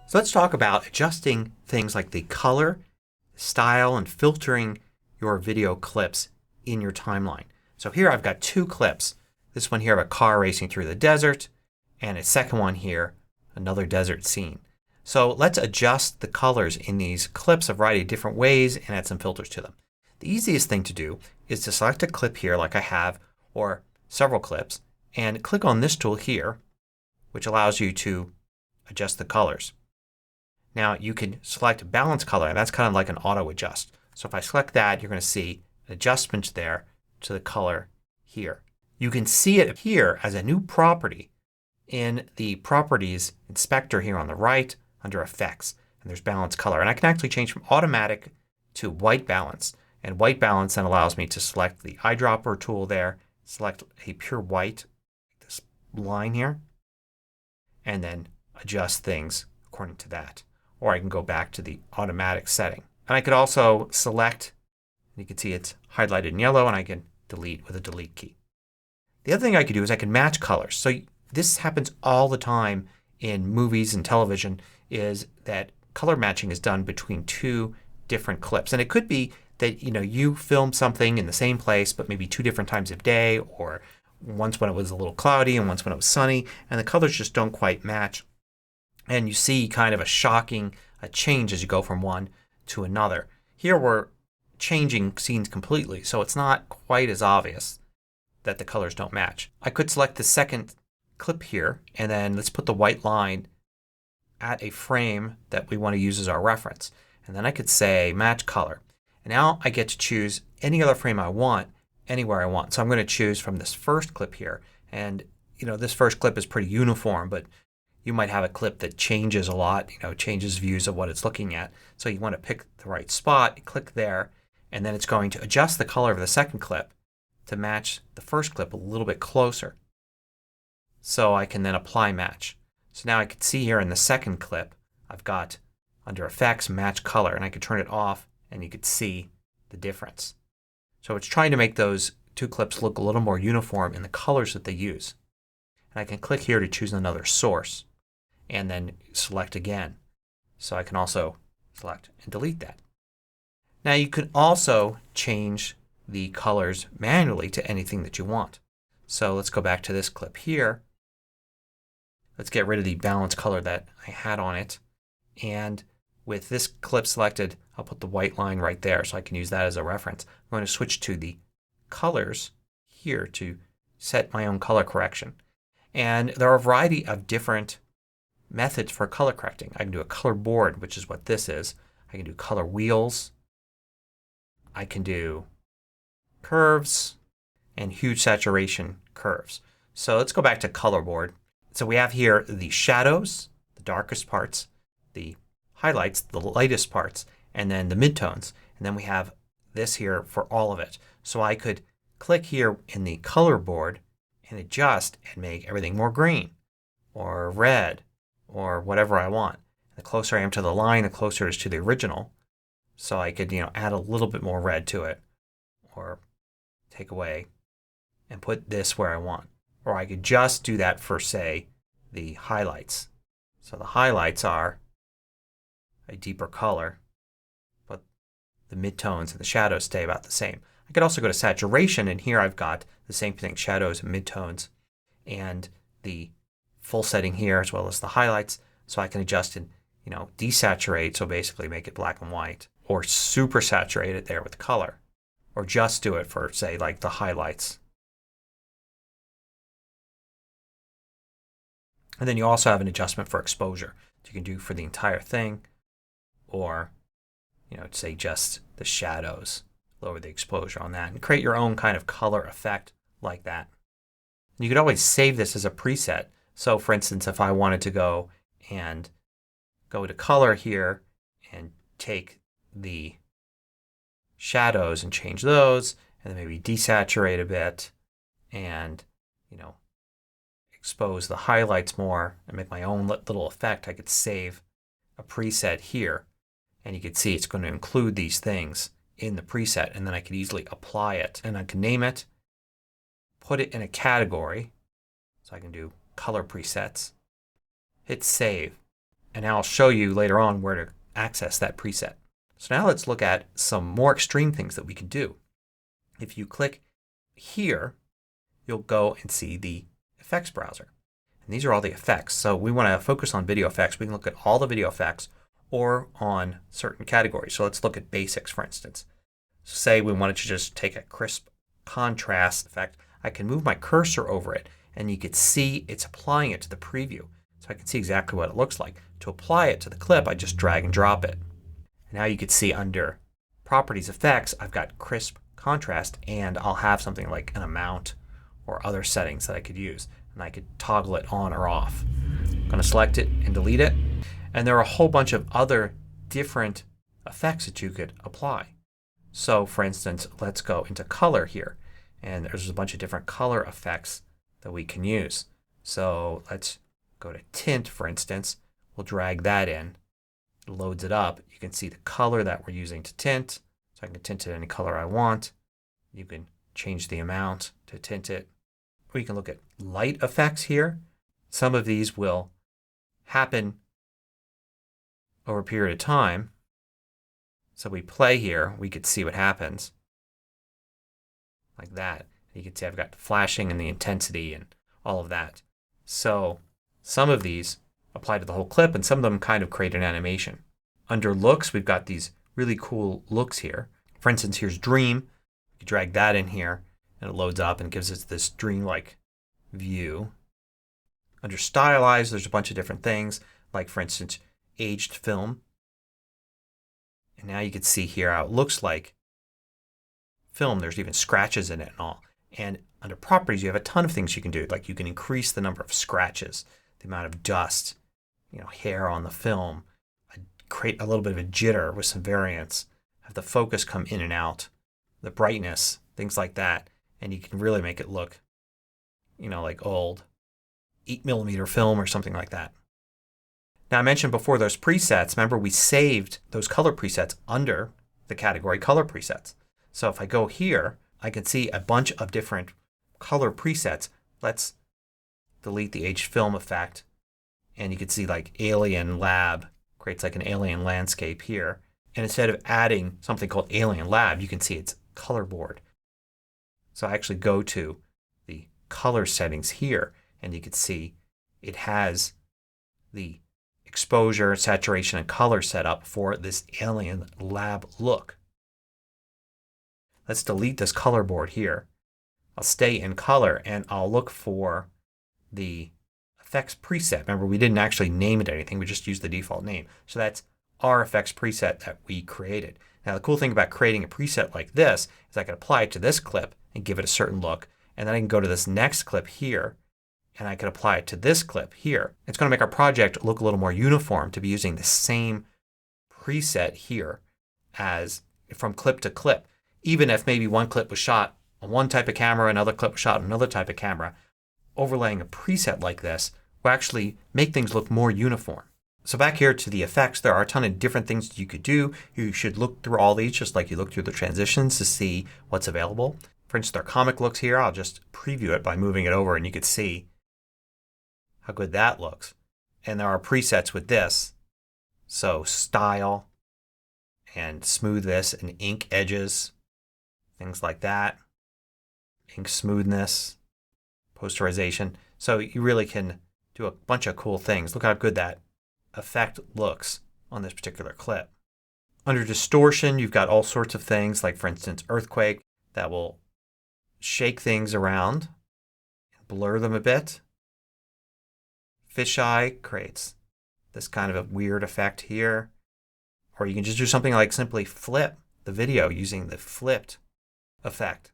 So let's talk about adjusting things like the color, style, and filtering your video clips in your timeline. So here I've got two clips. This one here of a car racing through the desert, and a second one here, another desert scene. So let's adjust the colors in these clips a variety of different ways and add some filters to them. The easiest thing to do is to select a clip here like I have, or several clips, and click on this tool here, which allows you to adjust the colors. Now you can select balance color, and that's kind of like an auto adjust. So if I select that, you're going to see an adjustment there to the color here. You can see it here as a new property in the Properties Inspector here on the right under Effects. And there's Balance Color. And I can actually change from automatic to white balance. And white balance then allows me to select the eyedropper tool there, select a pure white, this line here, and then adjust things according to that. Or I can go back to the automatic setting. And I could also select, you can see it's highlighted in yellow, and I can delete with a delete key. The other thing I could do is I can match colors. So this happens all the time in movies and television, is that color matching is done between two different clips. And it could be that you film something in the same place but maybe two different times of day, or once when it was a little cloudy and once when it was sunny, and the colors just don't quite match. And you see kind of a shocking change as you go from one to another. Here we're changing scenes completely, so it's not quite as obvious that the colors don't match. I could select the second clip here, and then let's put the white line at a frame that we want to use as our reference. And then I could say match color. And now I get to choose any other frame I want anywhere I want. So I'm going to choose from this first clip here. And this first clip is pretty uniform, but you might have a clip that changes a lot, changes views of what it's looking at. So you want to pick the right spot, click there, and then it's going to adjust the color of the second clip to match the first clip a little bit closer. So I can then apply match. So now I can see here in the second clip I've got under Effects Match Color, and I could turn it off and you could see the difference. So it's trying to make those two clips look a little more uniform in the colors that they use. And I can click here to choose another source and then select again. So I can also select and delete that. Now you can also change the colors manually to anything that you want. So let's go back to this clip here. Let's get rid of the balance color that I had on it. And with this clip selected, I'll put the white line right there so I can use that as a reference. I'm going to switch to the colors here to set my own color correction. And there are a variety of different methods for color correcting. I can do a color board, which is what this is. I can do color wheels. I can do curves and hue saturation curves. So let's go back to color board. So we have here the shadows, the darkest parts, the highlights, the lightest parts, and then the midtones. And then we have this here for all of it. So I could click here in the color board and adjust and make everything more green or red or whatever I want. The closer I am to the line, the closer it is to the original. So I could add a little bit more red to it or take away and put this where I want. Or I could just do that for, say, the highlights. So the highlights are a deeper color, but the midtones and the shadows stay about the same. I could also go to saturation, and here I've got the same thing, shadows and midtones, and the full setting here as well as the highlights. So I can adjust and desaturate, so basically make it black and white, or super saturate it there with color, or just do it for, say, like the highlights. And then you also have an adjustment for exposure. So you can do for the entire thing, or say just the shadows. Lower the exposure on that and create your own kind of color effect like that. You could always save this as a preset. So for instance, if I wanted to go to color here and take the shadows and change those, and then maybe desaturate a bit and expose the highlights more and make my own little effect, I could save a preset here, and you can see it's going to include these things in the preset, and then I could easily apply it. And I can name it, put it in a category, so I can do color presets, hit save, And now I'll show you later on where to access that preset. So now let's look at some more extreme things that we can do. If you click here, you'll go and see the effects browser. And these are all the effects. So we want to focus on video effects. We can look at all the video effects or on certain categories. So let's look at basics, for instance. So say we wanted to just take a crisp contrast effect. I can move my cursor over it and you can see it's applying it to the preview. So I can see exactly what it looks like. To apply it to the clip, I just drag and drop it. And now you can see under Properties Effects, I've got crisp contrast, and I'll have something like an amount or other settings that I could use. And I could toggle it on or off. I'm going to select it and delete it. And there are a whole bunch of other different effects that you could apply. So for instance, let's go into color here. And there's a bunch of different color effects that we can use. So let's go to tint, for instance. We'll drag that in. It loads it up. You can see the color that we're using to tint. So I can tint it any color I want. You can change the amount to tint it. We can look at light effects here. Some of these will happen over a period of time. So we play here, we could see what happens. Like that. You can see I've got the flashing and the intensity and all of that. So some of these apply to the whole clip and some of them kind of create an animation. Under looks, we've got these really cool looks here. For instance, here's Dream. You drag that in here and it loads up and gives us this dreamlike view. Under Stylize, there's a bunch of different things, like for instance, aged film. And now you can see here how it looks like film. There's even scratches in it and all. And under Properties, you have a ton of things you can do. Like you can increase the number of scratches, the amount of dust, hair on the film, create a little bit of a jitter with some variance, have the focus come in and out, the brightness, things like that. And you can really make it look, like old 8mm film or something like that. Now I mentioned before those presets. Remember we saved those color presets under the category color presets. So if I go here, I can see a bunch of different color presets. Let's delete the aged film effect. And you can see like Alien Lab creates like an alien landscape here. And instead of adding something called Alien Lab, you can see it's color board. So I actually go to the color settings here and you can see it has the exposure, saturation, and color set up for this Alien Lab look. Let's delete this color board here. I'll stay in color and I'll look for the effects preset. Remember, we didn't actually name it anything. We just used the default name. So that's our effects preset that we created. Now the cool thing about creating a preset like this is I can apply it to this clip and give it a certain look. And then I can go to this next clip here and I can apply it to this clip here. It's going to make our project look a little more uniform to be using the same preset here as from clip to clip. Even if maybe one clip was shot on one type of camera, another clip was shot on another type of camera, overlaying a preset like this will actually make things look more uniform. So back here to the effects, there are a ton of different things you could do. You should look through all these just like you look through the transitions to see what's available. For instance, there are comic looks here. I'll just preview it by moving it over and you can see how good that looks. And there are presets with this. So style and smoothness and ink edges, things like that. Ink smoothness, posterization. So you really can do a bunch of cool things. Look how good that effect looks on this particular clip. Under distortion, you've got all sorts of things like, for instance, earthquake that will shake things around and blur them a bit. Fisheye creates this kind of a weird effect here. Or you can just do something like simply flip the video using the flipped effect.